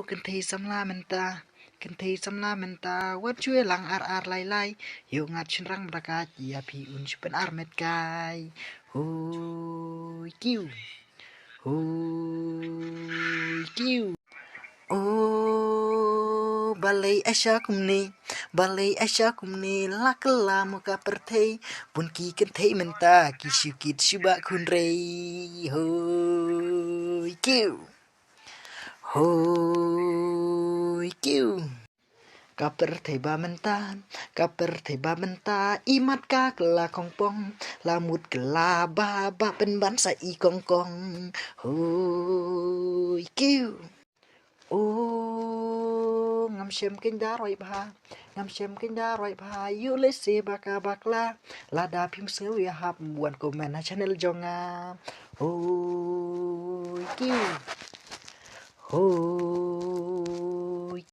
cần thi xăm la men ta cần thi xăm la men ta wat chui lang ar lai lai yo ngat chin rang braka ya pi un chupen ar met kai hoi kiu hoi kiu oh balai asha kumni lakla muka perthei pun ki kan thei menta ki shukit shuba khun rei hoi kiu kaper thei ba menta imat ka kla kong pong lamut kla ba pen ban sa I kong kong hoi kiu oh ngam shem kinh đá roi ba you le se baka bakla lada phim seu ya hap buan comment na channel jonga. Hoi kiu hoi